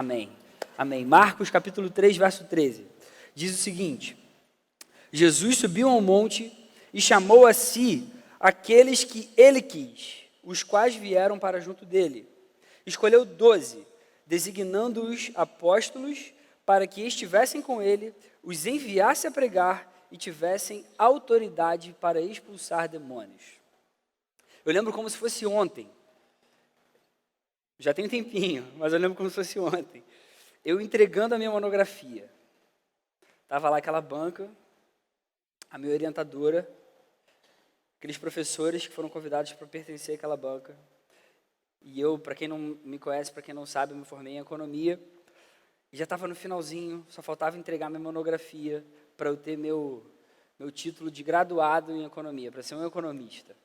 Amém. Amém. Marcos capítulo 3, verso 13. Diz o seguinte: Jesus subiu ao monte e chamou a si aqueles que ele quis, os quais vieram para junto dele. Escolheu 12, designando-os apóstolos, para que estivessem com ele, os enviasse a pregar e tivessem autoridade para expulsar demônios. Eu lembro como se fosse ontem. Já tem um tempinho, mas eu lembro como se fosse ontem. Eu entregando a minha monografia. Estava lá aquela banca, a minha orientadora, aqueles professores que foram convidados para pertencer àquela banca. E eu, para quem não me conhece, para quem não sabe, eu me formei em economia. E já estava no finalzinho, só faltava entregar minha monografia para eu ter meu título de graduado em economia, para ser um economista.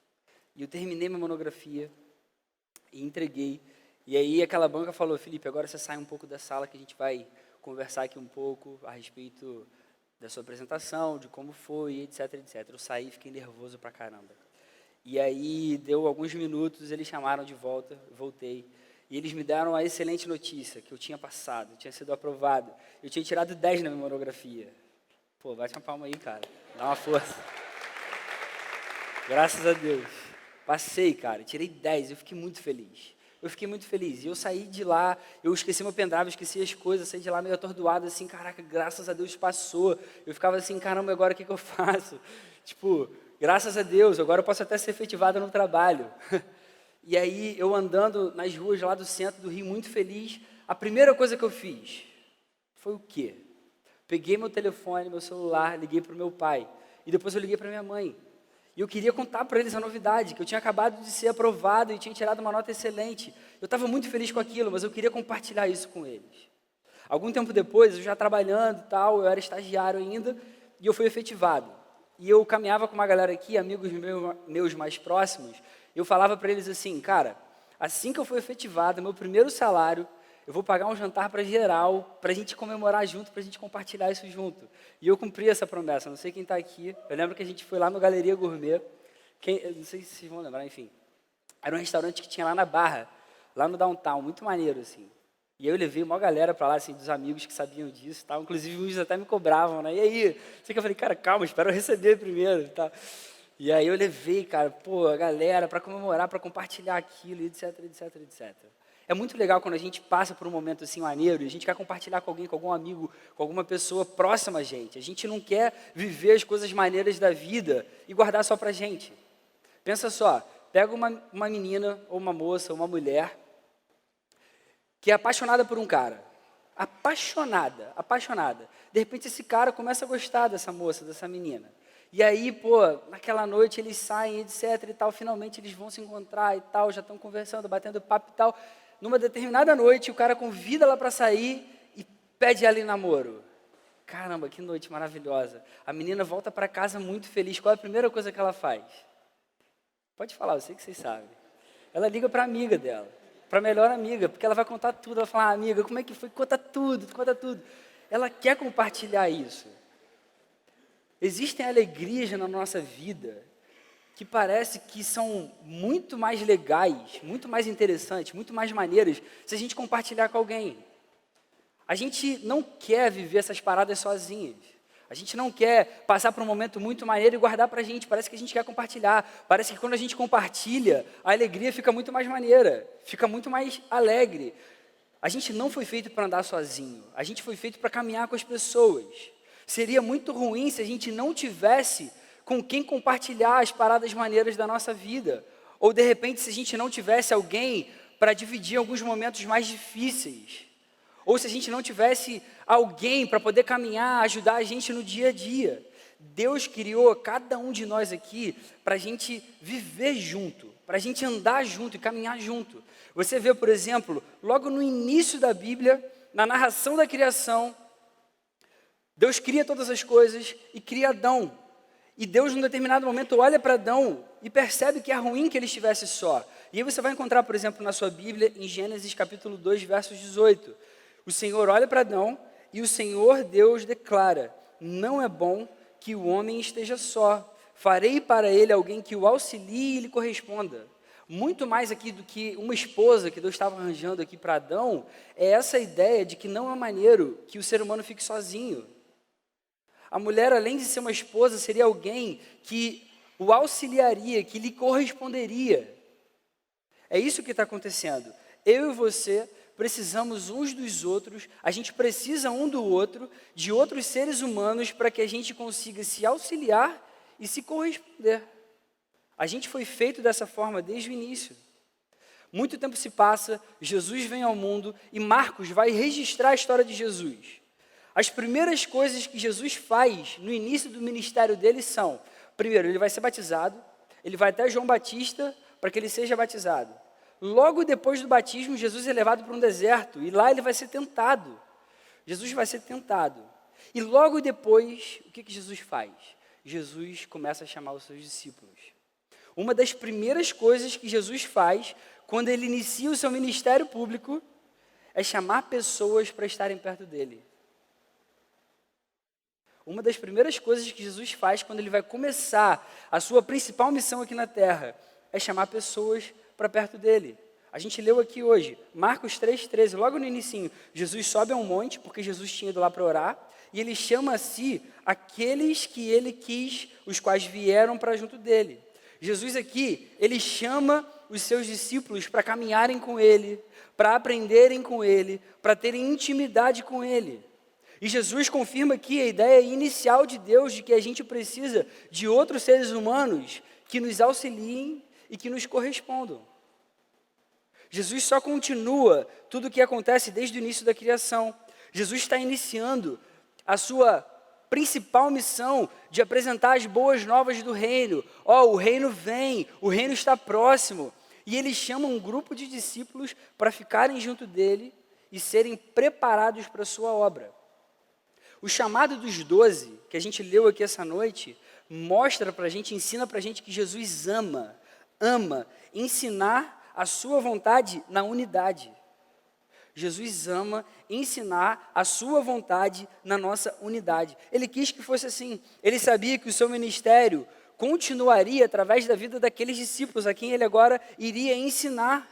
E eu terminei minha monografia e entreguei. E aí aquela banca falou: Felipe, agora você sai um pouco da sala que a gente vai conversar aqui um pouco a respeito da sua apresentação, de como foi, etc, etc. Eu saí e fiquei nervoso pra caramba. E aí deu alguns minutos, eles chamaram de volta, voltei. E eles me deram a excelente notícia, que eu tinha passado, tinha sido aprovado. Eu tinha tirado 10 na minha monografia. Pô, bate uma palma aí, cara. Dá uma força. Graças a Deus. Passei, cara, tirei 10, eu fiquei muito feliz. Eu fiquei muito feliz. E eu saí de lá, eu esqueci meu pendrive, esqueci as coisas, saí de lá meio atordoado, assim, caraca, graças a Deus passou. Eu ficava assim, caramba, agora o que eu faço? Tipo, graças a Deus, agora eu posso até ser efetivado no trabalho. E aí, eu andando nas ruas lá do centro do Rio, muito feliz, a primeira coisa que eu fiz foi o quê? Peguei meu telefone, meu celular, liguei para o meu pai. E depois eu liguei para minha mãe. E eu queria contar para eles a novidade, que eu tinha acabado de ser aprovado e tinha tirado uma nota excelente. Eu estava muito feliz com aquilo, mas eu queria compartilhar isso com eles. Algum tempo depois, eu já trabalhando e tal, eu era estagiário ainda, e eu fui efetivado. E eu caminhava com uma galera aqui, amigos meus mais próximos, eu falava para eles assim, cara, assim que eu for efetivado, meu primeiro salário, eu vou pagar um jantar para geral, para a gente comemorar junto, para a gente compartilhar isso junto. E eu cumpri essa promessa, não sei quem está aqui. Eu lembro que a gente foi lá no Galeria Gourmet, não sei se vocês vão lembrar, enfim. Era um restaurante que tinha lá na Barra, lá no downtown, muito maneiro, assim. E eu levei uma galera para lá, assim, dos amigos que sabiam disso e tal. Inclusive, uns até me cobravam, né? E aí? Sei que eu falei, cara, calma, espera eu receber primeiro e tal. E aí eu levei, cara, pô, a galera para comemorar, para compartilhar aquilo, etc, etc, etc. É muito legal quando a gente passa por um momento assim maneiro e a gente quer compartilhar com alguém, com algum amigo, com alguma pessoa próxima a gente. A gente não quer viver as coisas maneiras da vida e guardar só pra gente. Pensa só, pega uma menina, ou uma moça, ou uma mulher, que é apaixonada por um cara. Apaixonada, apaixonada. De repente esse cara começa a gostar dessa moça, dessa menina. E aí, pô, naquela noite eles saem, etc e tal, finalmente eles vão se encontrar e tal, já estão conversando, batendo papo e tal. Numa determinada noite, o cara convida ela para sair e pede ela em namoro. Caramba, que noite maravilhosa. A menina volta para casa muito feliz. Qual é a primeira coisa que ela faz? Pode falar, eu sei que vocês sabem. Ela liga para a amiga dela, para a melhor amiga, porque ela vai contar tudo. Ela fala, amiga, como é que foi? Conta tudo, conta tudo. Ela quer compartilhar isso. Existem alegrias na nossa vida que parece que são muito mais legais, muito mais interessantes, muito mais maneiras, se a gente compartilhar com alguém. A gente não quer viver essas paradas sozinhas. A gente não quer passar por um momento muito maneiro e guardar pra gente. Parece que a gente quer compartilhar. Parece que quando a gente compartilha, a alegria fica muito mais maneira, fica muito mais alegre. A gente não foi feito para andar sozinho. A gente foi feito para caminhar com as pessoas. Seria muito ruim se a gente não tivesse com quem compartilhar as paradas maneiras da nossa vida. Ou, de repente, se a gente não tivesse alguém para dividir alguns momentos mais difíceis. Ou se a gente não tivesse alguém para poder caminhar, ajudar a gente no dia a dia. Deus criou cada um de nós aqui para a gente viver junto, para a gente andar junto e caminhar junto. Você vê, por exemplo, logo no início da Bíblia, na narração da criação, Deus cria todas as coisas e cria Adão. E Deus, num determinado momento, olha para Adão e percebe que é ruim que ele estivesse só. E aí você vai encontrar, por exemplo, na sua Bíblia, em Gênesis capítulo 2, versos 18. O Senhor olha para Adão e o Senhor Deus declara: não é bom que o homem esteja só. Farei para ele alguém que o auxilie e lhe corresponda. Muito mais aqui do que uma esposa que Deus estava arranjando aqui para Adão, é essa ideia de que não é maneiro que o ser humano fique sozinho. A mulher, além de ser uma esposa, seria alguém que o auxiliaria, que lhe corresponderia. É isso que está acontecendo. Eu e você precisamos uns dos outros, a gente precisa um do outro, de outros seres humanos, para que a gente consiga se auxiliar e se corresponder. A gente foi feito dessa forma desde o início. Muito tempo se passa, Jesus vem ao mundo e Marcos vai registrar a história de Jesus. As primeiras coisas que Jesus faz no início do ministério dele são: primeiro, ele vai ser batizado, ele vai até João Batista para que ele seja batizado. Logo depois do batismo, Jesus é levado para um deserto e lá ele vai ser tentado. Jesus vai ser tentado. E logo depois, o que Jesus faz? Jesus começa a chamar os seus discípulos. Uma das primeiras coisas que Jesus faz quando ele inicia o seu ministério público é chamar pessoas para estarem perto dele. Uma das primeiras coisas que Jesus faz quando ele vai começar a sua principal missão aqui na terra é chamar pessoas para perto dele. A gente leu aqui hoje, Marcos 3,13, logo no inicinho, Jesus sobe a um monte, porque Jesus tinha ido lá para orar, e ele chama a si aqueles que ele quis, os quais vieram para junto dele. Jesus aqui, ele chama os seus discípulos para caminharem com ele, para aprenderem com ele, para terem intimidade com ele. E Jesus confirma aqui a ideia inicial de Deus de que a gente precisa de outros seres humanos que nos auxiliem e que nos correspondam. Jesus só continua tudo o que acontece desde o início da criação. Jesus está iniciando a sua principal missão de apresentar as boas novas do reino. O reino vem, o reino está próximo. E ele chama um grupo de discípulos para ficarem junto dele e serem preparados para a sua obra. O chamado dos 12, que a gente leu aqui essa noite, mostra para a gente, ensina para a gente que Jesus ama ensinar a sua vontade na unidade. Jesus ama ensinar a sua vontade na nossa unidade. Ele quis que fosse assim. Ele sabia que o seu ministério continuaria através da vida daqueles discípulos a quem ele agora iria ensinar.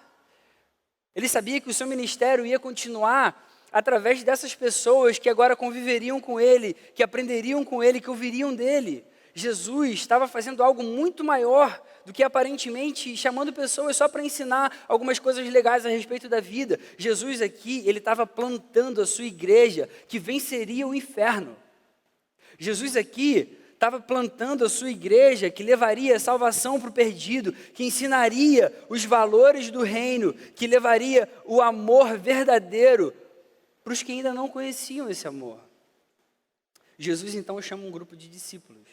Ele sabia que o seu ministério ia continuar através dessas pessoas que agora conviveriam com ele, que aprenderiam com ele, que ouviriam dele. Jesus estava fazendo algo muito maior do que aparentemente chamando pessoas só para ensinar algumas coisas legais a respeito da vida. Jesus aqui, ele estava plantando a sua igreja que venceria o inferno. Jesus aqui estava plantando a sua igreja que levaria salvação para o perdido, que ensinaria os valores do reino, que levaria o amor verdadeiro para os que ainda não conheciam esse amor. Jesus então chama um grupo de discípulos.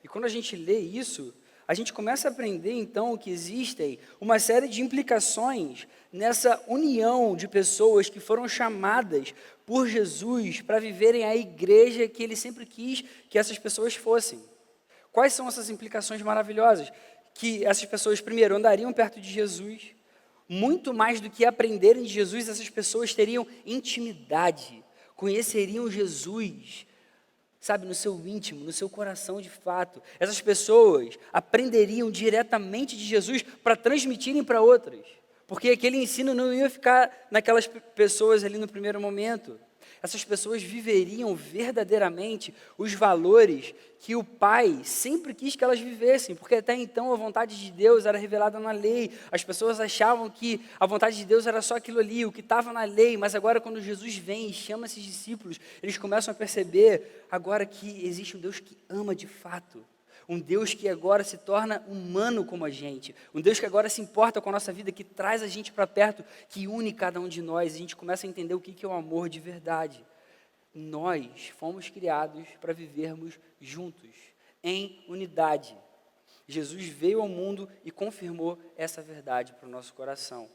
E quando a gente lê isso, a gente começa a aprender então que existem uma série de implicações nessa união de pessoas que foram chamadas por Jesus para viverem a igreja que ele sempre quis que essas pessoas fossem. Quais são essas implicações maravilhosas? Que essas pessoas, primeiro, andariam perto de Jesus. Muito mais do que aprenderem de Jesus, essas pessoas teriam intimidade, conheceriam Jesus, sabe, no seu íntimo, no seu coração de fato. Essas pessoas aprenderiam diretamente de Jesus para transmitirem para outras, porque aquele ensino não ia ficar naquelas pessoas ali no primeiro momento. Essas pessoas viveriam verdadeiramente os valores que o Pai sempre quis que elas vivessem, porque até então a vontade de Deus era revelada na lei. As pessoas achavam que a vontade de Deus era só aquilo ali, o que estava na lei, mas agora quando Jesus vem e chama esses discípulos, eles começam a perceber agora que existe um Deus que ama de fato. Um Deus que agora se torna humano como a gente. Um Deus que agora se importa com a nossa vida, que traz a gente para perto, que une cada um de nós. E a gente começa a entender o que é o amor de verdade. Nós fomos criados para vivermos juntos, em unidade. Jesus veio ao mundo e confirmou essa verdade para o nosso coração.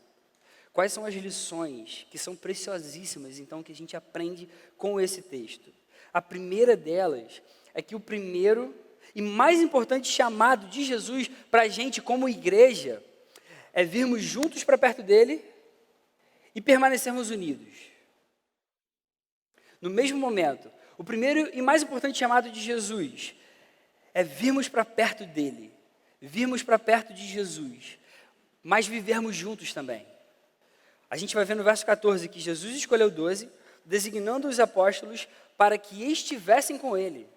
Quais são as lições que são preciosíssimas, então, que a gente aprende com esse texto? A primeira delas é que o primeiro e mais importante chamado de Jesus para a gente como igreja é virmos juntos para perto dele e permanecermos unidos. No mesmo momento, o primeiro e mais importante chamado de Jesus é virmos para perto dele, virmos para perto de Jesus. mas vivermos juntos também. A gente vai ver no verso 14 que Jesus escolheu 12, designando os apóstolos para que estivessem com ele.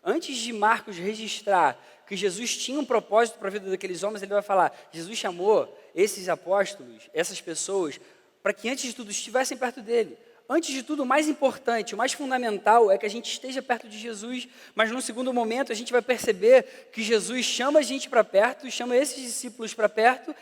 Antes de Marcos registrar que Jesus tinha um propósito para a vida daqueles homens, ele vai falar, Jesus chamou esses apóstolos, essas pessoas, para que antes de tudo estivessem perto dele. Antes de tudo, o mais importante, o mais fundamental é que a gente esteja perto de Jesus, mas num segundo momento a gente vai perceber que Jesus chama a gente para perto, chama esses discípulos para perto,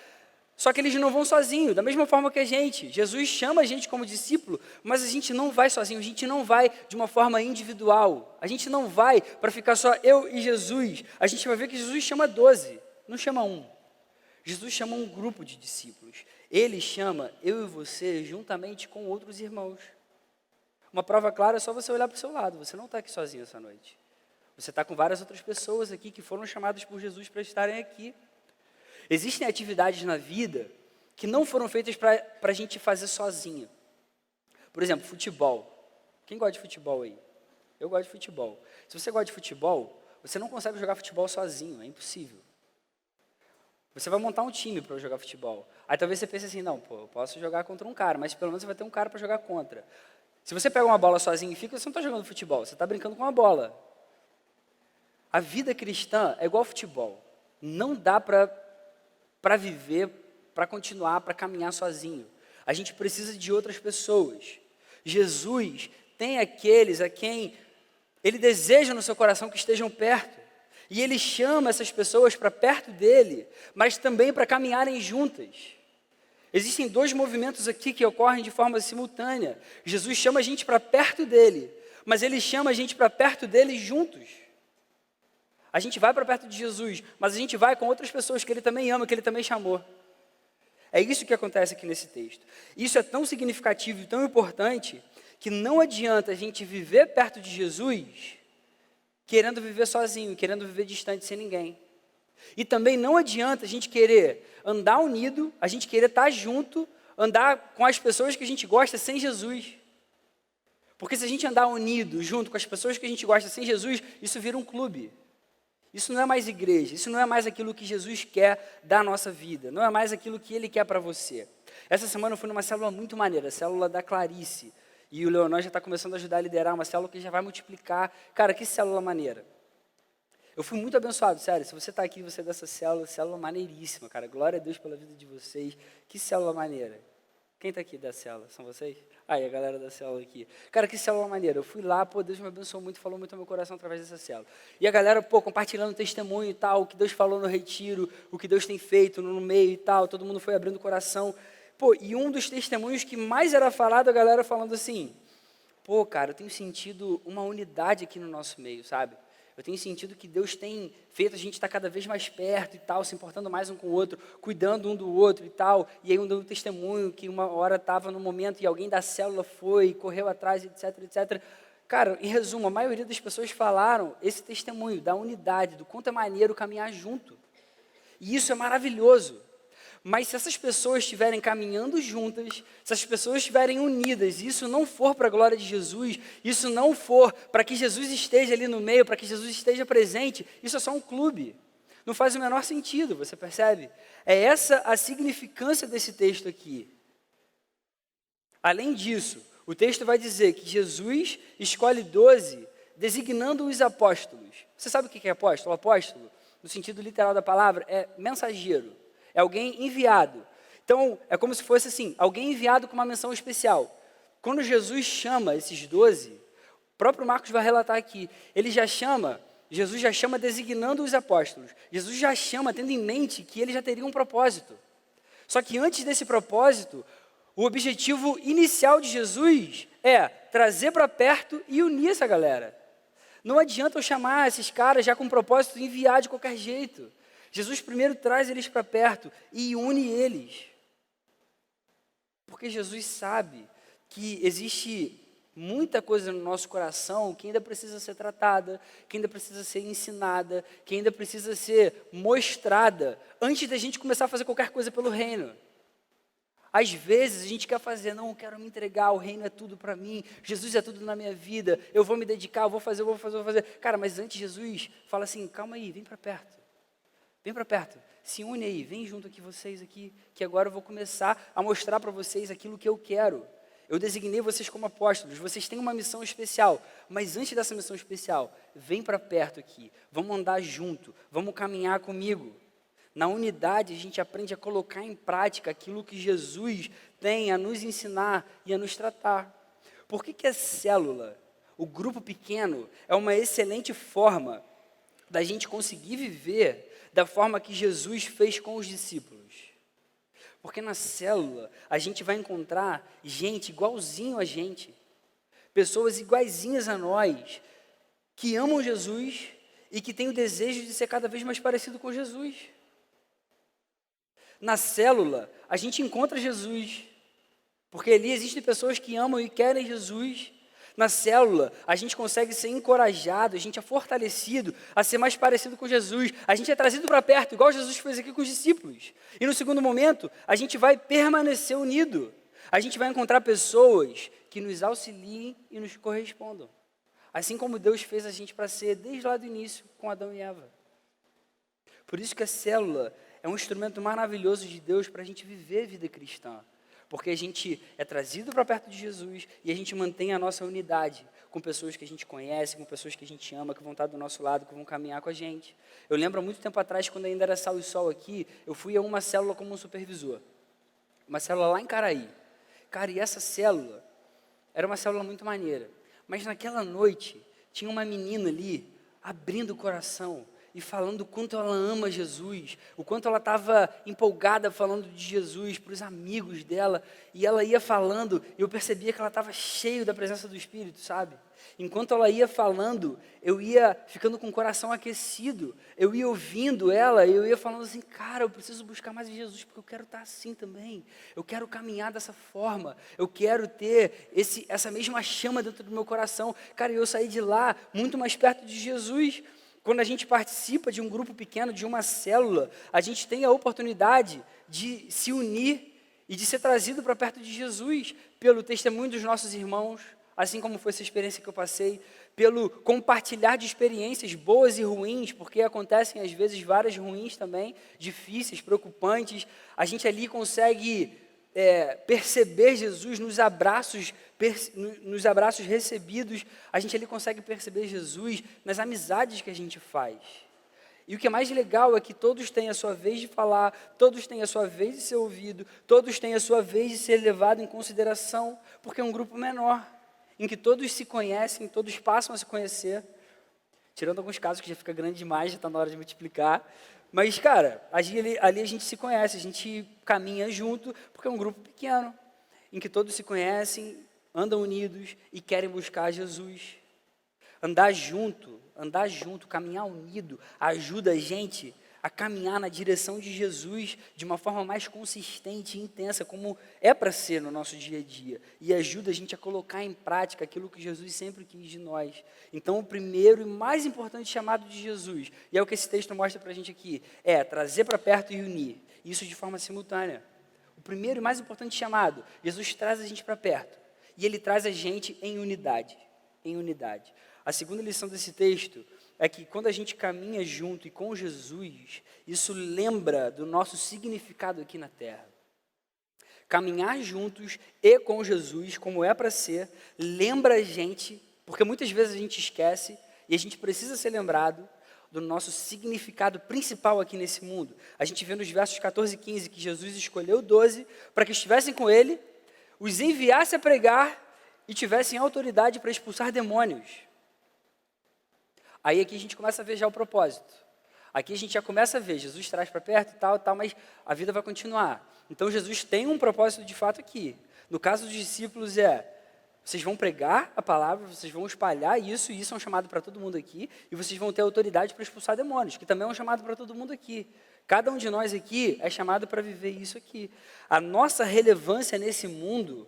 só que eles não vão sozinhos, da mesma forma que a gente. Jesus chama a gente como discípulo, mas a gente não vai sozinho, a gente não vai de uma forma individual. A gente não vai para ficar só eu e Jesus. A gente vai ver que Jesus chama 12, não chama um. Jesus chama um grupo de discípulos. Ele chama eu e você juntamente com outros irmãos. Uma prova clara é só você olhar para o seu lado. Você não está aqui sozinho essa noite. Você está com várias outras pessoas aqui que foram chamadas por Jesus para estarem aqui. Existem atividades na vida que não foram feitas para a gente fazer sozinho. Por exemplo, futebol. Quem gosta de futebol aí? Eu gosto de futebol. Se você gosta de futebol, você não consegue jogar futebol sozinho, é impossível. Você vai montar um time para jogar futebol. Aí talvez você pense assim, não, eu posso jogar contra um cara, mas pelo menos você vai ter um cara para jogar contra. Se você pega uma bola sozinho e fica, você não está jogando futebol, você está brincando com uma bola. A vida cristã é igual ao futebol. Não dá para viver, para continuar, para caminhar sozinho. A gente precisa de outras pessoas. Jesus tem aqueles a quem Ele deseja no seu coração que estejam perto. E Ele chama essas pessoas para perto dEle, mas também para caminharem juntas. Existem dois movimentos aqui que ocorrem de forma simultânea. Jesus chama a gente para perto dEle, mas Ele chama a gente para perto dEle juntos. A gente vai para perto de Jesus, mas a gente vai com outras pessoas que Ele também ama, que Ele também chamou. É isso que acontece aqui nesse texto. Isso é tão significativo e tão importante que não adianta a gente viver perto de Jesus querendo viver sozinho, querendo viver distante sem ninguém. E também não adianta a gente querer andar unido, a gente querer estar junto, andar com as pessoas que a gente gosta sem Jesus. Porque se a gente andar unido, junto com as pessoas que a gente gosta sem Jesus, isso vira um clube. Isso não é mais igreja, isso não é mais aquilo que Jesus quer da nossa vida, não é mais aquilo que Ele quer para você. Essa semana eu fui numa célula muito maneira, a célula da Clarice, e o Leonor já está começando a ajudar a liderar uma célula que já vai multiplicar. Cara, que célula maneira. Eu fui muito abençoado, sério, se você está aqui, você é dessa célula maneiríssima, cara, glória a Deus pela vida de vocês, que célula maneira. Quem está aqui da célula? São vocês? Aí, a galera da célula aqui. Cara, que célula maneira. Eu fui lá, Deus me abençoou muito, falou muito ao meu coração através dessa célula. E a galera, compartilhando testemunho e tal, o que Deus falou no retiro, o que Deus tem feito no meio e tal, todo mundo foi abrindo o coração. E um dos testemunhos que mais era falado, a galera falando assim, cara, eu tenho sentido uma unidade aqui no nosso meio, sabe? Eu tenho sentido que Deus tem feito a gente estar cada vez mais perto e tal, se importando mais um com o outro, cuidando um do outro e tal. E aí deu um testemunho que uma hora estava no momento e alguém da célula foi, correu atrás, etc, etc. Cara, em resumo, a maioria das pessoas falaram esse testemunho da unidade, do quanto é maneiro caminhar junto. E isso é maravilhoso. Mas se essas pessoas estiverem caminhando juntas, se as pessoas estiverem unidas, e isso não for para a glória de Jesus, isso não for para que Jesus esteja ali no meio, para que Jesus esteja presente, isso é só um clube. Não faz o menor sentido, você percebe? É essa a significância desse texto aqui. Além disso, o texto vai dizer que Jesus escolhe 12, designando os apóstolos. Você sabe o que é apóstolo? Apóstolo, no sentido literal da palavra, é mensageiro. É alguém enviado. Então, é como se fosse assim, alguém enviado com uma menção especial. Quando Jesus chama esses 12, o próprio Marcos vai relatar aqui, Jesus já chama designando os apóstolos. Jesus já chama tendo em mente que ele já teria um propósito. Só que antes desse propósito, o objetivo inicial de Jesus é trazer para perto e unir essa galera. Não adianta eu chamar esses caras já com o propósito de enviar de qualquer jeito. Jesus primeiro traz eles para perto e une eles. Porque Jesus sabe que existe muita coisa no nosso coração que ainda precisa ser tratada, que ainda precisa ser ensinada, que ainda precisa ser mostrada antes da gente começar a fazer qualquer coisa pelo reino. Às vezes a gente quer fazer, não, eu quero me entregar, o reino é tudo para mim, Jesus é tudo na minha vida, eu vou me dedicar, eu vou fazer. Cara, mas antes Jesus fala assim, calma aí, vem para perto. Vem para perto, se une aí, vem junto aqui vocês aqui, que agora eu vou começar a mostrar para vocês aquilo que eu quero. Eu designei vocês como apóstolos, vocês têm uma missão especial, mas antes dessa missão especial, vem para perto aqui, vamos andar junto, vamos caminhar comigo. Na unidade, a gente aprende a colocar em prática aquilo que Jesus tem a nos ensinar e a nos tratar. Por que a célula, o grupo pequeno, é uma excelente forma da gente conseguir viver da forma que Jesus fez com os discípulos? Porque na célula, a gente vai encontrar gente igualzinho a gente, pessoas iguaizinhas a nós, que amam Jesus e que têm o desejo de ser cada vez mais parecido com Jesus. Na célula, a gente encontra Jesus, porque ali existem pessoas que amam e querem Jesus. Na célula, a gente consegue ser encorajado, a gente é fortalecido a ser mais parecido com Jesus. A gente é trazido para perto, igual Jesus fez aqui com os discípulos. E no segundo momento, a gente vai permanecer unido. A gente vai encontrar pessoas que nos auxiliem e nos correspondam. Assim como Deus fez a gente para ser desde lá do início com Adão e Eva. Por isso que a célula é um instrumento maravilhoso de Deus para a gente viver a vida cristã. Porque a gente é trazido para perto de Jesus e a gente mantém a nossa unidade com pessoas que a gente conhece, com pessoas que a gente ama, que vão estar do nosso lado, que vão caminhar com a gente. Eu lembro há muito tempo atrás, quando ainda era Sal e Sol aqui, eu fui a uma célula como um supervisor. Uma célula lá em Caraí. Cara, e essa célula era uma célula muito maneira. Mas naquela noite, tinha uma menina ali, abrindo o coração e falando o quanto ela ama Jesus, o quanto ela estava empolgada falando de Jesus para os amigos dela, e ela ia falando, e eu percebia que ela estava cheia da presença do Espírito, sabe? Enquanto ela ia falando, eu ia ficando com o coração aquecido, eu ia ouvindo ela, e eu ia falando assim, cara, eu preciso buscar mais de Jesus, porque eu quero estar assim também, eu quero caminhar dessa forma, eu quero ter essa mesma chama dentro do meu coração. Cara, eu saí de lá muito mais perto de Jesus. Quando a gente participa de um grupo pequeno, de uma célula, a gente tem a oportunidade de se unir e de ser trazido para perto de Jesus pelo testemunho dos nossos irmãos, assim como foi essa experiência que eu passei, pelo compartilhar de experiências boas e ruins, porque acontecem às vezes várias ruins também, difíceis, preocupantes. A gente ali consegue perceber Jesus nos abraços recebidos. A gente ali consegue perceber Jesus nas amizades que a gente faz. E o que é mais legal é que todos têm a sua vez de falar, todos têm a sua vez de ser ouvido, todos têm a sua vez de ser levado em consideração, porque é um grupo menor, em que todos se conhecem, todos passam a se conhecer, tirando alguns casos que já fica grande demais, já está na hora de multiplicar. Mas, cara, ali a gente se conhece, a gente caminha junto, porque é um grupo pequeno, em que todos se conhecem, andam unidos e querem buscar Jesus. Andar junto, caminhar unido, ajuda a gente a caminhar na direção de Jesus de uma forma mais consistente e intensa, como é para ser no nosso dia a dia. E ajuda a gente a colocar em prática aquilo que Jesus sempre quis de nós. Então, o primeiro e mais importante chamado de Jesus, e é o que esse texto mostra para a gente aqui, é trazer para perto e unir. Isso de forma simultânea. O primeiro e mais importante chamado, Jesus traz a gente para perto. E Ele traz a gente em unidade. Em unidade. A segunda lição desse texto é que quando a gente caminha junto e com Jesus, isso lembra do nosso significado aqui na terra. Caminhar juntos e com Jesus, como é para ser, lembra a gente, porque muitas vezes a gente esquece, e a gente precisa ser lembrado do nosso significado principal aqui nesse mundo. A gente vê nos versos 14 e 15 que Jesus escolheu 12 para que estivessem com Ele, os enviasse a pregar e tivessem autoridade para expulsar demônios. Aí aqui a gente começa a ver já o propósito. Aqui a gente já começa a ver, Jesus traz para perto e tal, mas a vida vai continuar. Então Jesus tem um propósito de fato aqui. No caso dos discípulos vocês vão pregar a palavra, vocês vão espalhar isso, e isso é um chamado para todo mundo aqui, e vocês vão ter autoridade para expulsar demônios, que também é um chamado para todo mundo aqui. Cada um de nós aqui é chamado para viver isso aqui. A nossa relevância nesse mundo,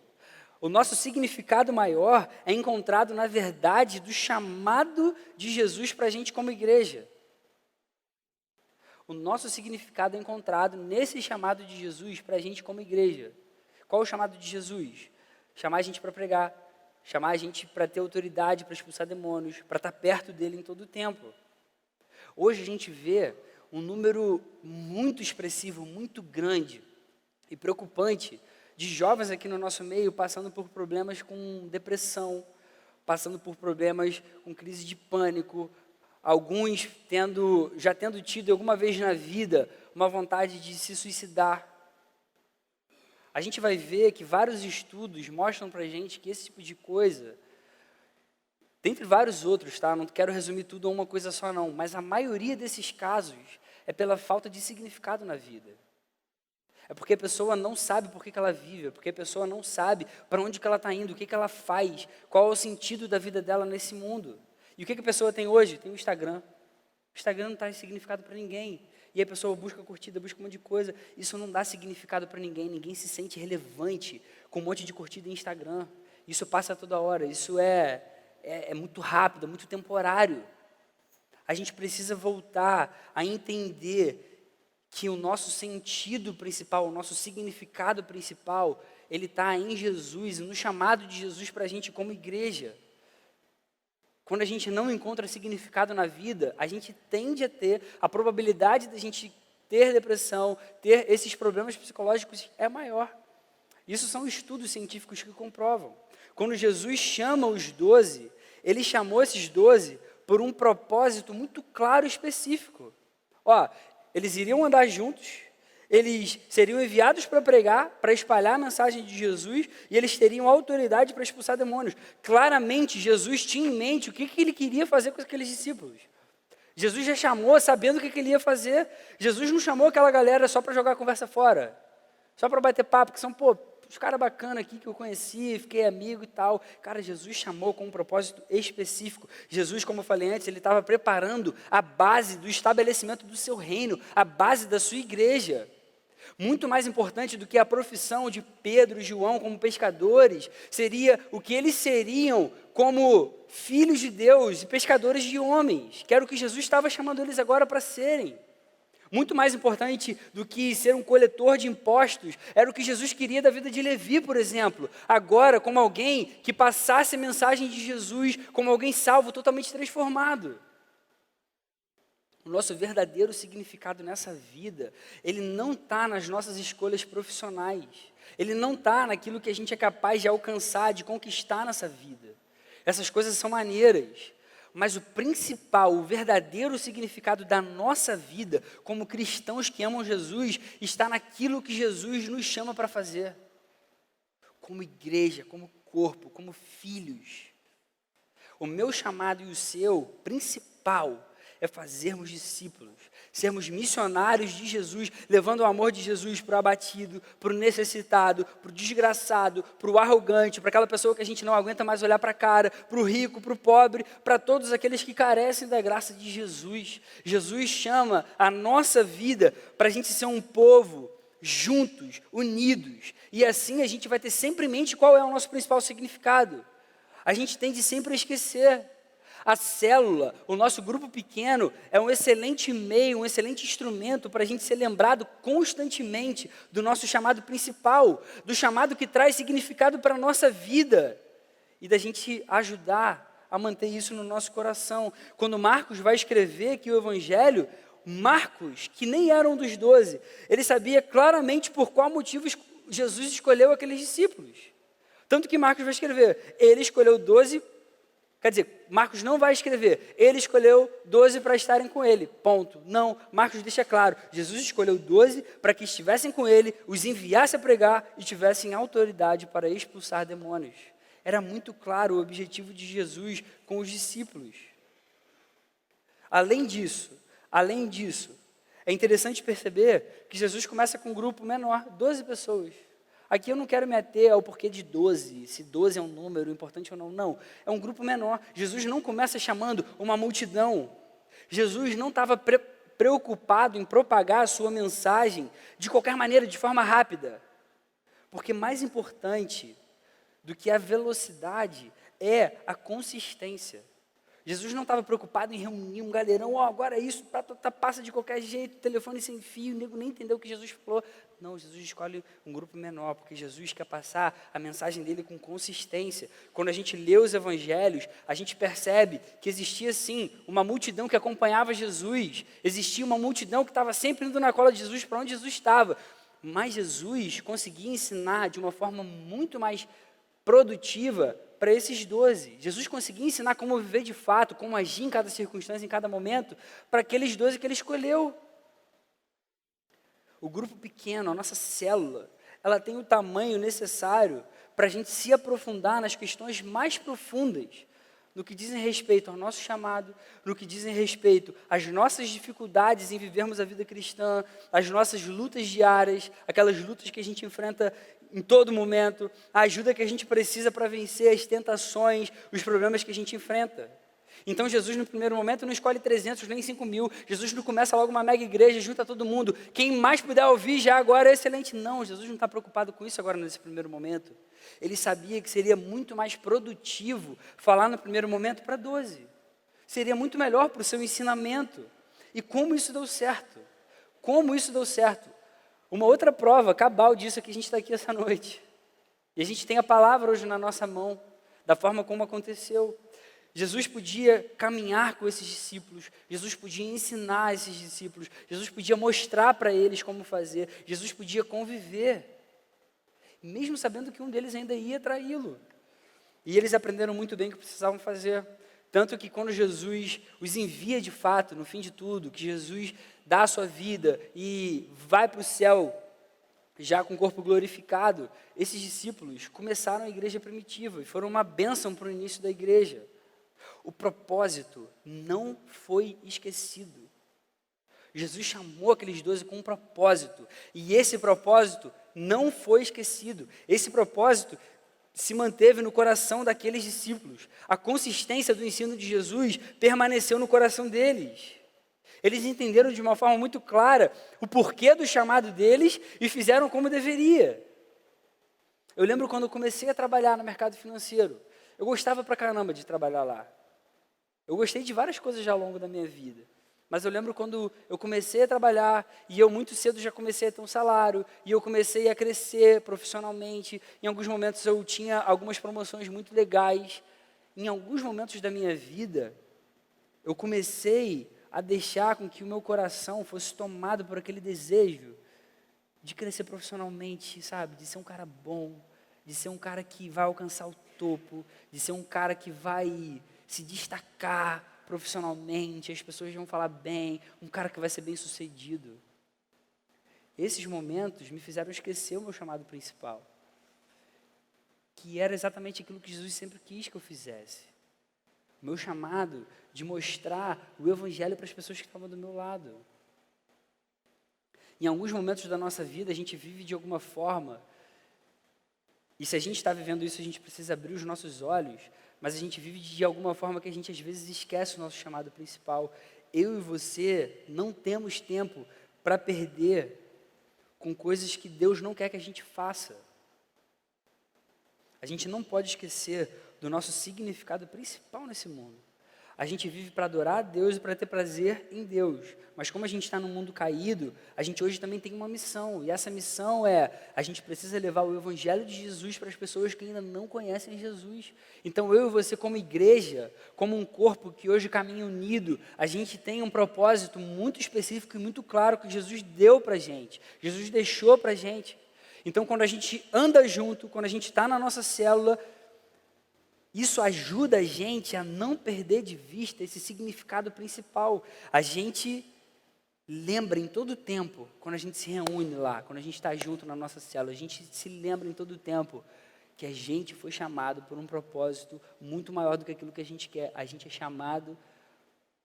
o nosso significado maior é encontrado na verdade do chamado de Jesus para a gente como igreja. O nosso significado é encontrado nesse chamado de Jesus para a gente como igreja. Qual é o chamado de Jesus? Chamar a gente para pregar, chamar a gente para ter autoridade para expulsar demônios, para estar perto dele em todo o tempo. Hoje a gente vê um número muito expressivo, muito grande e preocupante de jovens aqui no nosso meio passando por problemas com depressão, passando por problemas com crise de pânico, alguns já tendo tido alguma vez na vida uma vontade de se suicidar. A gente vai ver que vários estudos mostram para a gente que esse tipo de coisa, dentre vários outros, tá? Não quero resumir tudo a uma coisa só não, mas a maioria desses casos é pela falta de significado na vida. É porque a pessoa não sabe por que ela vive, é porque a pessoa não sabe para onde que ela está indo, o que ela faz, qual é o sentido da vida dela nesse mundo. E o que a pessoa tem hoje? Tem o Instagram. O Instagram não traz significado para ninguém. E a pessoa busca curtida, busca um monte de coisa. Isso não dá significado para ninguém. Ninguém se sente relevante com um monte de curtida em Instagram. Isso passa toda hora. Isso é muito rápido, é muito temporário. A gente precisa voltar a entender que o nosso sentido principal, o nosso significado principal, ele está em Jesus, no chamado de Jesus para a gente como igreja. Quando a gente não encontra significado na vida, a gente tende a ter, a probabilidade da gente ter depressão, ter esses problemas psicológicos é maior. Isso são estudos científicos que comprovam. Quando Jesus chama os 12, ele chamou esses 12 por um propósito muito claro e específico. Eles iriam andar juntos, eles seriam enviados para pregar, para espalhar a mensagem de Jesus, e eles teriam autoridade para expulsar demônios. Claramente, Jesus tinha em mente o que ele queria fazer com aqueles discípulos. Jesus já chamou sabendo o que ele ia fazer. Jesus não chamou aquela galera só para jogar a conversa fora, só para bater papo, que são, os caras bacanas aqui que eu conheci, fiquei amigo e tal. Cara, Jesus chamou com um propósito específico. Jesus, como eu falei antes, ele estava preparando a base do estabelecimento do seu reino, a base da sua igreja. Muito mais importante do que a profissão de Pedro e João como pescadores, seria o que eles seriam como filhos de Deus e pescadores de homens, que era o que Jesus estava chamando eles agora para serem. Muito mais importante do que ser um coletor de impostos, era o que Jesus queria da vida de Levi, por exemplo. Agora, como alguém que passasse a mensagem de Jesus, como alguém salvo, totalmente transformado. O nosso verdadeiro significado nessa vida, ele não está nas nossas escolhas profissionais. Ele não está naquilo que a gente é capaz de alcançar, de conquistar nessa vida. Essas coisas são maneiras. Mas o principal, o verdadeiro significado da nossa vida, como cristãos que amam Jesus, está naquilo que Jesus nos chama para fazer. Como igreja, como corpo, como filhos. O meu chamado e o seu principal é fazermos discípulos, sermos missionários de Jesus, levando o amor de Jesus para o abatido, para o necessitado, para o desgraçado, para o arrogante, para aquela pessoa que a gente não aguenta mais olhar para a cara, para o rico, para o pobre, para todos aqueles que carecem da graça de Jesus. Jesus chama a nossa vida para a gente ser um povo juntos, unidos, e assim a gente vai ter sempre em mente qual é o nosso principal significado. A gente tende sempre a esquecer. A célula, o nosso grupo pequeno, é um excelente meio, um excelente instrumento para a gente ser lembrado constantemente do nosso chamado principal, do chamado que traz significado para a nossa vida e da gente ajudar a manter isso no nosso coração. Quando Marcos vai escrever aqui o Evangelho, Marcos, que nem era um dos 12, ele sabia claramente por qual motivo Jesus escolheu aqueles discípulos. Tanto que Marcos vai escrever, ele escolheu 12. Quer dizer, Marcos não vai escrever, ele escolheu 12 para estarem com ele, ponto. Não, Marcos deixa claro, Jesus escolheu 12 para que estivessem com ele, os enviasse a pregar e tivessem autoridade para expulsar demônios. Era muito claro o objetivo de Jesus com os discípulos. Além disso, é interessante perceber que Jesus começa com um grupo menor, 12 pessoas. Aqui eu não quero me ater ao porquê de 12, se 12 é um número importante ou não. Não, é um grupo menor. Jesus não começa chamando uma multidão. Jesus não estava preocupado em propagar a sua mensagem de qualquer maneira, de forma rápida. Porque mais importante do que a velocidade é a consistência. Jesus não estava preocupado em reunir um galerão, agora é isso, passa de qualquer jeito, telefone sem fio, o nego nem entendeu o que Jesus falou. Não, Jesus escolhe um grupo menor, porque Jesus quer passar a mensagem dele com consistência. Quando a gente lê os evangelhos, a gente percebe que existia sim uma multidão que acompanhava Jesus, existia uma multidão que estava sempre indo na cola de Jesus para onde Jesus estava, mas Jesus conseguia ensinar de uma forma muito mais produtiva para esses 12. Jesus conseguia ensinar como viver de fato, como agir em cada circunstância, em cada momento, para aqueles 12 que ele escolheu. O grupo pequeno, a nossa célula, ela tem o tamanho necessário para a gente se aprofundar nas questões mais profundas, no que dizem respeito ao nosso chamado, no que dizem respeito às nossas dificuldades em vivermos a vida cristã, às nossas lutas diárias, aquelas lutas que a gente enfrenta em todo momento, a ajuda que a gente precisa para vencer as tentações, os problemas que a gente enfrenta. Então Jesus no primeiro momento não escolhe 300 nem 5.000, Jesus não começa logo uma mega igreja, junta todo mundo, quem mais puder ouvir já agora é excelente. Não, Jesus não está preocupado com isso agora nesse primeiro momento. Ele sabia que seria muito mais produtivo falar no primeiro momento para 12. Seria muito melhor para o seu ensinamento. E como isso deu certo? Como isso deu certo? Uma outra prova cabal disso é que a gente está aqui essa noite. E a gente tem a palavra hoje na nossa mão, da forma como aconteceu. Jesus podia caminhar com esses discípulos, Jesus podia ensinar esses discípulos, Jesus podia mostrar para eles como fazer, Jesus podia conviver, mesmo sabendo que um deles ainda ia traí-lo. E eles aprenderam muito bem o que precisavam fazer. Tanto que quando Jesus os envia de fato, no fim de tudo, que Jesus dá a sua vida e vai para o céu, já com o corpo glorificado, esses discípulos começaram a igreja primitiva e foram uma bênção para o início da igreja. O propósito não foi esquecido. Jesus chamou aqueles 12 com um propósito, e esse propósito não foi esquecido. Esse propósito se manteve no coração daqueles discípulos. A consistência do ensino de Jesus permaneceu no coração deles. Eles entenderam de uma forma muito clara o porquê do chamado deles e fizeram como deveria. Eu lembro quando eu comecei a trabalhar no mercado financeiro, eu gostava pra caramba de trabalhar lá. Eu gostei de várias coisas já ao longo da minha vida. Mas eu lembro quando eu comecei a trabalhar e eu muito cedo já comecei a ter um salário e eu comecei a crescer profissionalmente. Em alguns momentos eu tinha algumas promoções muito legais. Em alguns momentos da minha vida, eu comecei a deixar com que o meu coração fosse tomado por aquele desejo de crescer profissionalmente, sabe? De ser um cara bom, de ser um cara que vai alcançar o topo, de ser um cara que vai se destacar profissionalmente, as pessoas vão falar bem, um cara que vai ser bem sucedido. Esses momentos me fizeram esquecer o meu chamado principal, que era exatamente aquilo que Jesus sempre quis que eu fizesse. O meu chamado de mostrar o evangelho para as pessoas que estavam do meu lado. Em alguns momentos da nossa vida, a gente vive de alguma forma, e se a gente está vivendo isso, a gente precisa abrir os nossos olhos, mas a gente vive de alguma forma que a gente às vezes esquece o nosso chamado principal. Eu e você não temos tempo para perder com coisas que Deus não quer que a gente faça. A gente não pode esquecer do nosso significado principal nesse mundo. A gente vive para adorar a Deus e para ter prazer em Deus. Mas como a gente está num mundo caído, a gente hoje também tem uma missão. E essa missão é, a gente precisa levar o Evangelho de Jesus para as pessoas que ainda não conhecem Jesus. Então eu e você como igreja, como um corpo que hoje caminha unido, a gente tem um propósito muito específico e muito claro que Jesus deu para a gente. Jesus deixou para a gente. Então quando a gente anda junto, quando a gente está na nossa célula, isso ajuda a gente a não perder de vista esse significado principal. A gente lembra em todo tempo, quando a gente se reúne lá, quando a gente está junto na nossa célula, a gente se lembra em todo tempo que a gente foi chamado por um propósito muito maior do que aquilo que a gente quer. A gente é chamado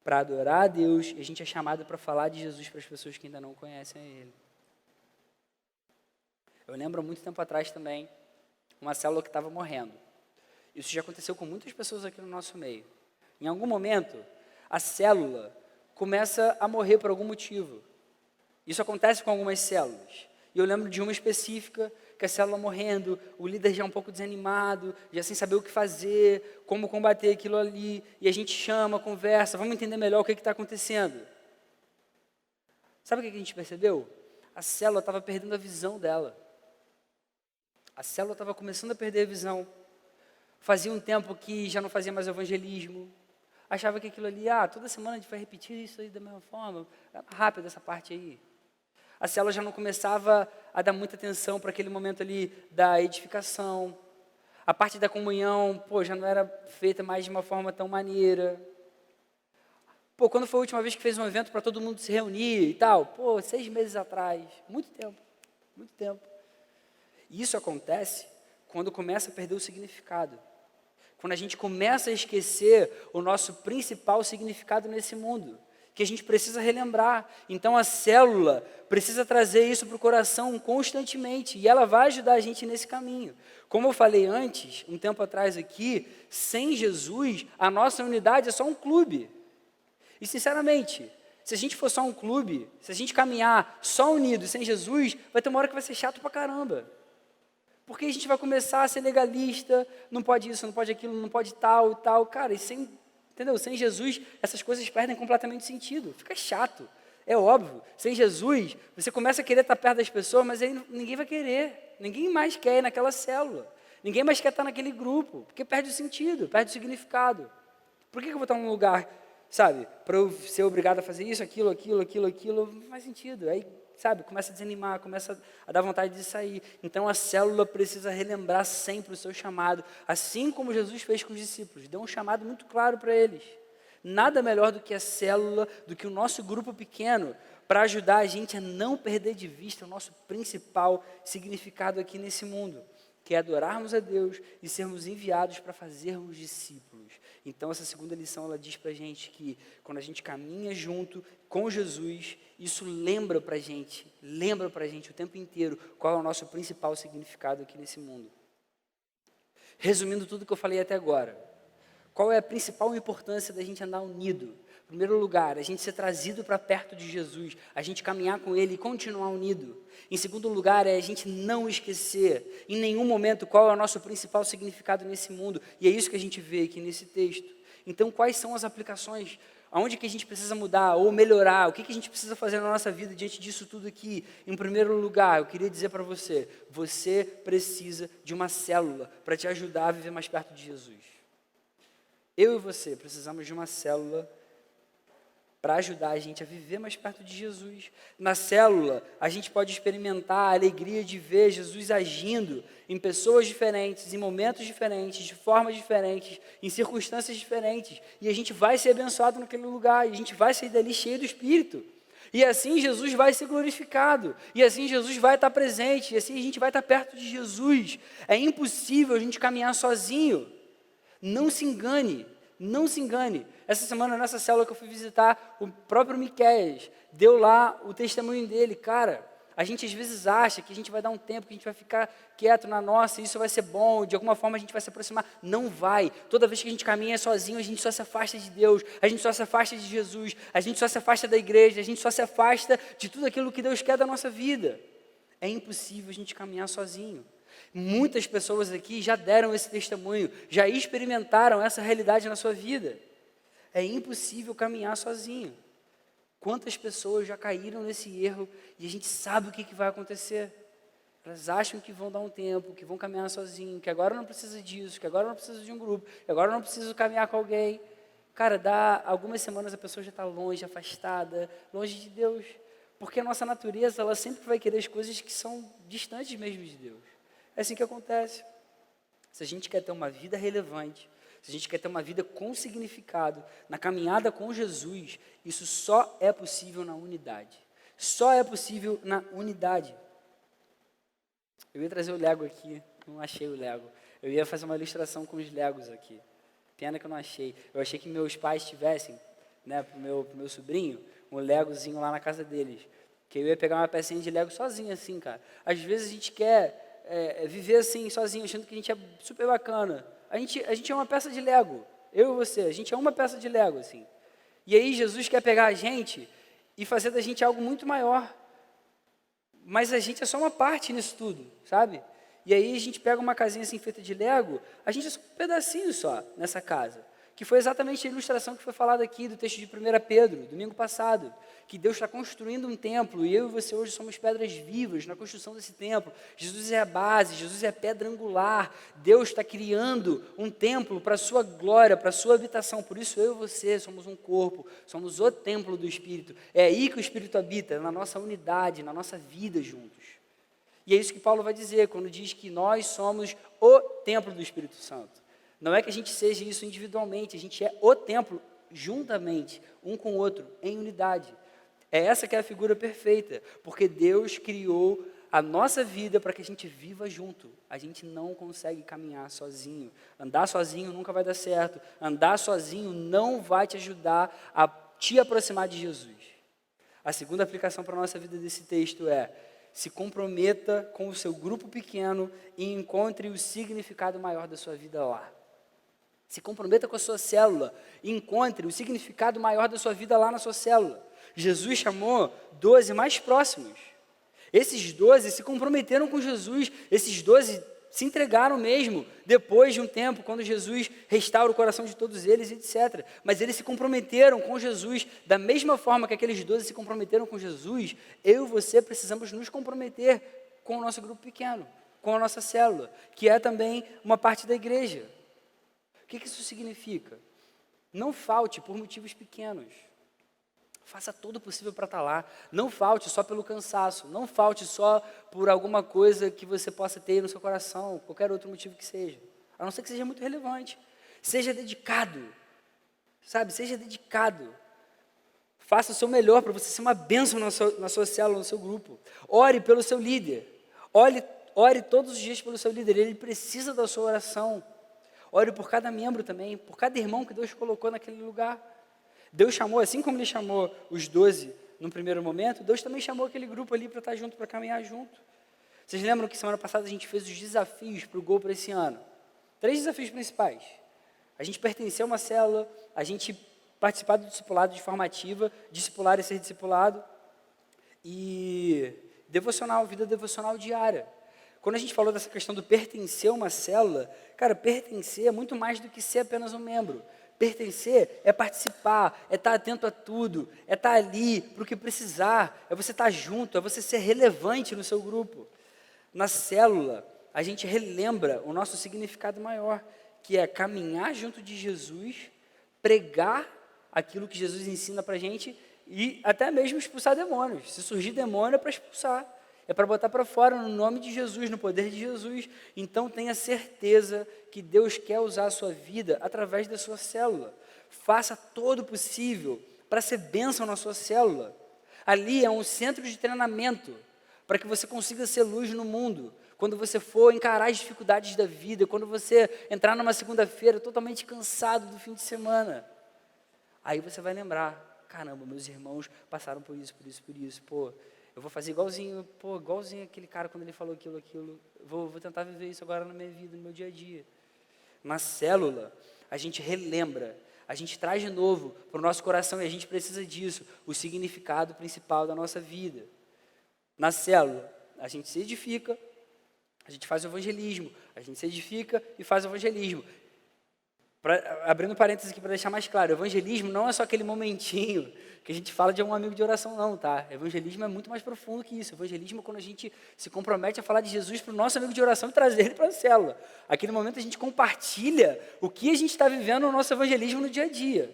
para adorar a Deus, e a gente é chamado para falar de Jesus para as pessoas que ainda não conhecem a Ele. Eu lembro há muito tempo atrás também, uma célula que estava morrendo. Isso já aconteceu com muitas pessoas aqui no nosso meio. Em algum momento, a célula começa a morrer por algum motivo. Isso acontece com algumas células. E eu lembro de uma específica que a célula morrendo, o líder já um pouco desanimado, já sem saber o que fazer, como combater aquilo ali, e a gente chama, conversa, vamos entender melhor o que está acontecendo. Sabe o que a gente percebeu? A célula estava perdendo a visão dela. A célula estava começando a perder a visão. Fazia um tempo que já não fazia mais evangelismo. Achava que aquilo ali, toda semana a gente vai repetir isso aí da mesma forma. Rápido essa parte aí. A célula já não começava a dar muita atenção para aquele momento ali da edificação. A parte da comunhão, já não era feita mais de uma forma tão maneira. Quando foi a última vez que fez um evento para todo mundo se reunir e tal? 6 meses atrás. Muito tempo, muito tempo. E isso acontece quando começa a perder o significado. Quando a gente começa a esquecer o nosso principal significado nesse mundo, que a gente precisa relembrar. Então a célula precisa trazer isso para o coração constantemente, e ela vai ajudar a gente nesse caminho. Como eu falei antes, um tempo atrás aqui, sem Jesus, a nossa unidade é só um clube. E sinceramente, se a gente for só um clube, se a gente caminhar só unido sem Jesus, vai ter uma hora que vai ser chato pra caramba. Porque a gente vai começar a ser legalista, não pode isso, não pode aquilo, não pode tal e tal. Cara, e sem Jesus, essas coisas perdem completamente sentido. Fica chato, é óbvio. Sem Jesus, você começa a querer estar perto das pessoas, mas aí ninguém vai querer. Ninguém mais quer ir naquela célula. Ninguém mais quer estar naquele grupo, porque perde o sentido, perde o significado. Por que eu vou estar num lugar, para eu ser obrigado a fazer isso, aquilo, não faz sentido. Aí, começa a desanimar, começa a dar vontade de sair. Então a célula precisa relembrar sempre o seu chamado, assim como Jesus fez com os discípulos, deu um chamado muito claro para eles. Nada melhor do que a célula, do que o nosso grupo pequeno, para ajudar a gente a não perder de vista o nosso principal significado aqui nesse mundo, que é adorarmos a Deus e sermos enviados para fazermos discípulos. Então essa segunda lição, ela diz para a gente que quando a gente caminha junto com Jesus, isso lembra para a gente o tempo inteiro qual é o nosso principal significado aqui nesse mundo. Resumindo tudo que eu falei até agora, qual é a principal importância da gente andar unido? Em primeiro lugar, a gente ser trazido para perto de Jesus, a gente caminhar com Ele e continuar unido. Em segundo lugar, é a gente não esquecer em nenhum momento qual é o nosso principal significado nesse mundo. E é isso que a gente vê aqui nesse texto. Então, quais são as aplicações? Aonde que a gente precisa mudar ou melhorar? O que a gente precisa fazer na nossa vida diante disso tudo aqui? Em primeiro lugar, eu queria dizer para você, você precisa de uma célula para te ajudar a viver mais perto de Jesus. Eu e você precisamos de uma célula para ajudar a gente a viver mais perto de Jesus. Na célula, a gente pode experimentar a alegria de ver Jesus agindo em pessoas diferentes, em momentos diferentes, de formas diferentes, em circunstâncias diferentes. E a gente vai ser abençoado naquele lugar, e a gente vai sair dali cheio do Espírito. E assim Jesus vai ser glorificado, e assim Jesus vai estar presente, e assim a gente vai estar perto de Jesus. É impossível a gente caminhar sozinho. Não se engane, não se engane. Essa semana, nessa célula que eu fui visitar, o próprio Miqueias deu lá o testemunho dele. Cara, a gente às vezes acha que a gente vai dar um tempo, que a gente vai ficar quieto na nossa, e isso vai ser bom, de alguma forma a gente vai se aproximar. Não vai. Toda vez que a gente caminha sozinho, a gente só se afasta de Deus, a gente só se afasta de Jesus, a gente só se afasta da igreja, a gente só se afasta de tudo aquilo que Deus quer da nossa vida. É impossível a gente caminhar sozinho. Muitas pessoas aqui já deram esse testemunho, já experimentaram essa realidade na sua vida. É impossível caminhar sozinho. Quantas pessoas já caíram nesse erro e a gente sabe o que vai acontecer? Elas acham que vão dar um tempo, que vão caminhar sozinho, que agora não precisa disso, que agora não precisa de um grupo, que agora não preciso caminhar com alguém. Cara, dá algumas semanas a pessoa já está longe, afastada, longe de Deus. Porque a nossa natureza, ela sempre vai querer as coisas que são distantes mesmo de Deus. É assim que acontece. Se a gente quer ter uma vida relevante, se a gente quer ter uma vida com significado, na caminhada com Jesus, isso só é possível na unidade. Só é possível na unidade. Eu ia trazer o Lego aqui, não achei o Lego. Eu ia fazer uma ilustração com os Legos aqui. Pena que eu não achei. Eu achei que meus pais tivessem, pro meu sobrinho, um Legozinho lá na casa deles. Que eu ia pegar uma pecinha de Lego sozinho, assim, cara. Às vezes a gente quer viver assim, sozinho, achando que a gente é super bacana. A gente é uma peça de Lego. Eu e você, a gente é uma peça de Lego, assim. E aí Jesus quer pegar a gente e fazer da gente algo muito maior. Mas a gente é só uma parte nisso tudo, sabe? E aí a gente pega uma casinha assim feita de Lego, a gente é só um pedacinho só nessa casa. Que foi exatamente a ilustração que foi falada aqui do texto de 1 Pedro, domingo passado. Que Deus está construindo um templo e eu e você hoje somos pedras vivas na construção desse templo. Jesus é a base, Jesus é a pedra angular. Deus está criando um templo para a sua glória, para a sua habitação. Por isso eu e você somos um corpo, somos o templo do Espírito. É aí que o Espírito habita, na nossa unidade, na nossa vida juntos. E é isso que Paulo vai dizer quando diz que nós somos o templo do Espírito Santo. Não é que a gente seja isso individualmente, a gente é o templo juntamente, um com o outro, em unidade. É essa que é a figura perfeita, porque Deus criou a nossa vida para que a gente viva junto. A gente não consegue caminhar sozinho. Andar sozinho nunca vai dar certo. Andar sozinho não vai te ajudar a te aproximar de Jesus. A segunda aplicação para a nossa vida desse texto é: se comprometa com o seu grupo pequeno e encontre o significado maior da sua vida lá. Se comprometa com a sua célula e encontre o significado maior da sua vida lá na sua célula. Jesus chamou 12 mais próximos. Esses 12 se comprometeram com Jesus, esses 12 se entregaram mesmo, depois de um tempo, quando Jesus restaura o coração de todos eles, etc. Mas eles se comprometeram com Jesus, da mesma forma que aqueles 12 se comprometeram com Jesus, eu e você precisamos nos comprometer com o nosso grupo pequeno, com a nossa célula, que é também uma parte da igreja. O que isso significa? Não falte por motivos pequenos. Faça todo o possível para estar lá. Não falte só pelo cansaço. Não falte só por alguma coisa que você possa ter no seu coração, qualquer outro motivo que seja. A não ser que seja muito relevante. Seja dedicado. Sabe? Seja dedicado. Faça o seu melhor para você ser uma bênção na sua célula, no seu grupo. Ore pelo seu líder. Ore todos os dias pelo seu líder. Ele precisa da sua oração. Ore por cada membro também, por cada irmão que Deus colocou naquele lugar. Deus chamou, assim como Ele chamou os 12 no primeiro momento, Deus também chamou aquele grupo ali para estar junto, para caminhar junto. Vocês lembram que semana passada a gente fez os desafios para o Gol para esse ano? 3 desafios principais. A gente pertencer a uma célula, a gente participar do discipulado de formativa, discipular e ser discipulado, e devocional, vida devocional diária. Quando a gente falou dessa questão do pertencer a uma célula, cara, pertencer é muito mais do que ser apenas um membro. Pertencer é participar, é estar atento a tudo, é estar ali para o que precisar, é você estar junto, é você ser relevante no seu grupo. Na célula, a gente relembra o nosso significado maior, que é caminhar junto de Jesus, pregar aquilo que Jesus ensina para a gente e até mesmo expulsar demônios. Se surgir demônio é para expulsar. É para botar para fora no nome de Jesus, no poder de Jesus. Então tenha certeza que Deus quer usar a sua vida através da sua célula. Faça todo o possível para ser bênção na sua célula. Ali é um centro de treinamento para que você consiga ser luz no mundo. Quando você for encarar as dificuldades da vida, quando você entrar numa segunda-feira totalmente cansado do fim de semana, aí você vai lembrar: caramba, meus irmãos passaram por isso, por isso, por isso. Pô, eu vou fazer igualzinho aquele cara quando ele falou aquilo. Vou tentar viver isso agora na minha vida, no meu dia a dia. Na célula, a gente relembra, a gente traz de novo para o nosso coração, e a gente precisa disso, o significado principal da nossa vida. Na célula, a gente se edifica, a gente faz o evangelismo, a gente se edifica e faz o evangelismo. Abrindo parênteses aqui para deixar mais claro, evangelismo não é só aquele momentinho que a gente fala de um amigo de oração, não, tá? Evangelismo é muito mais profundo que isso. Evangelismo é quando a gente se compromete a falar de Jesus para o nosso amigo de oração e trazer ele para a célula. Aquele momento a gente compartilha o que a gente está vivendo no nosso evangelismo no dia a dia,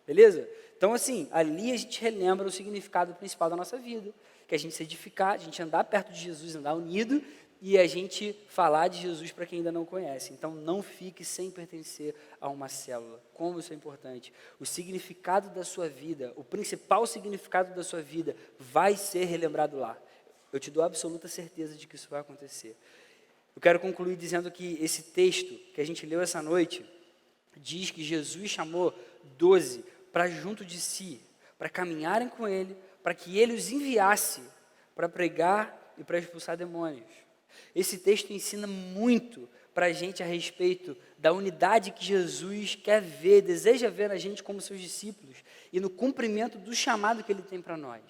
beleza? Então, assim, ali a gente relembra o significado principal da nossa vida, que é a gente se edificar, a gente andar perto de Jesus, andar unido, e a gente falar de Jesus para quem ainda não conhece. Então, não fique sem pertencer a uma célula. Como isso é importante. O significado da sua vida, o principal significado da sua vida, vai ser relembrado lá. Eu te dou absoluta certeza de que isso vai acontecer. Eu quero concluir dizendo que esse texto que a gente leu essa noite, diz que Jesus chamou 12 para junto de si, para caminharem com Ele, para que Ele os enviasse para pregar e para expulsar demônios. Esse texto ensina muito para a gente a respeito da unidade que Jesus quer ver, deseja ver na gente como seus discípulos e no cumprimento do chamado que Ele tem para nós.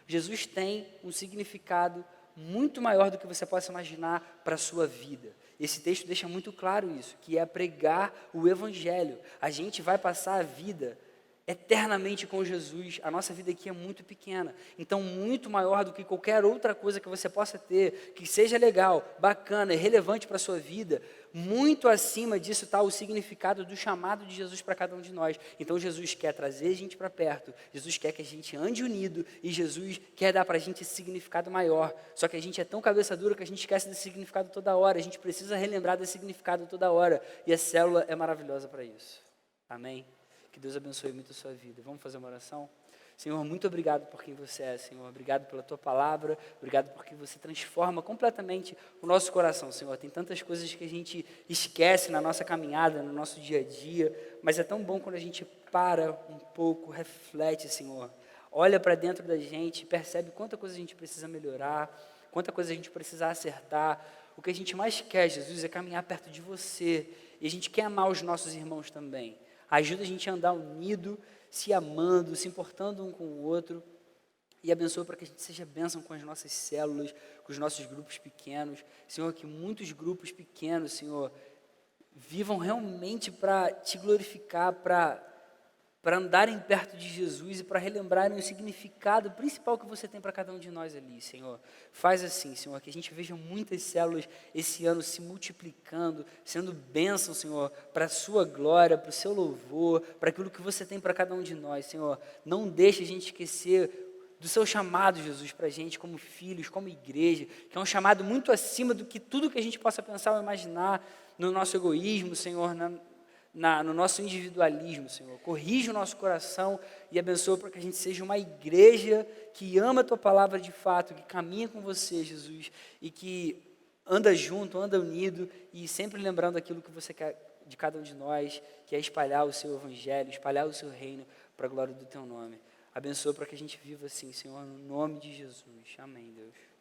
Jesus tem um significado muito maior do que você possa imaginar para a sua vida. Esse texto deixa muito claro isso, que é pregar o Evangelho. A gente vai passar a vida eternamente com Jesus. A nossa vida aqui é muito pequena, então muito maior do que qualquer outra coisa que você possa ter, que seja legal, bacana e relevante para a sua vida. Muito acima disso está o significado do chamado de Jesus para cada um de nós. Então Jesus quer trazer a gente para perto, Jesus quer que a gente ande unido e Jesus quer dar para a gente esse significado maior. Só que a gente é tão cabeça dura que a gente esquece desse significado toda hora, a gente precisa relembrar desse significado toda hora e a célula é maravilhosa para isso. Amém? Que Deus abençoe muito a sua vida. Vamos fazer uma oração? Senhor, muito obrigado por quem você é, Senhor. Obrigado pela tua palavra. Obrigado porque você transforma completamente o nosso coração, Senhor. Tem tantas coisas que a gente esquece na nossa caminhada, no nosso dia a dia, mas é tão bom quando a gente para um pouco, reflete, Senhor. Olha para dentro da gente, percebe quanta coisa a gente precisa melhorar, quanta coisa a gente precisa acertar. O que a gente mais quer, Jesus, é caminhar perto de você. E a gente quer amar os nossos irmãos também. Ajuda a gente a andar unido, se amando, se importando um com o outro. E abençoa para que a gente seja bênção com as nossas células, com os nossos grupos pequenos. Senhor, que muitos grupos pequenos, Senhor, vivam realmente para te glorificar, para andarem perto de Jesus e para relembrarem o significado principal que você tem para cada um de nós ali, Senhor. Faz assim, Senhor, que a gente veja muitas células esse ano se multiplicando, sendo bênção, Senhor, para a sua glória, para o seu louvor, para aquilo que você tem para cada um de nós, Senhor. Não deixe a gente esquecer do seu chamado, Jesus, para a gente como filhos, como igreja, que é um chamado muito acima do que tudo que a gente possa pensar ou imaginar no nosso egoísmo, Senhor, no nosso individualismo, Senhor. Corrige o nosso coração e abençoa para que a gente seja uma igreja que ama a Tua palavra de fato, que caminha com você, Jesus, e que anda junto, anda unido e sempre lembrando aquilo que você quer de cada um de nós, que é espalhar o Seu Evangelho, espalhar o Seu reino para a glória do Teu nome. Abençoa para que a gente viva assim, Senhor, no nome de Jesus. Amém, Deus.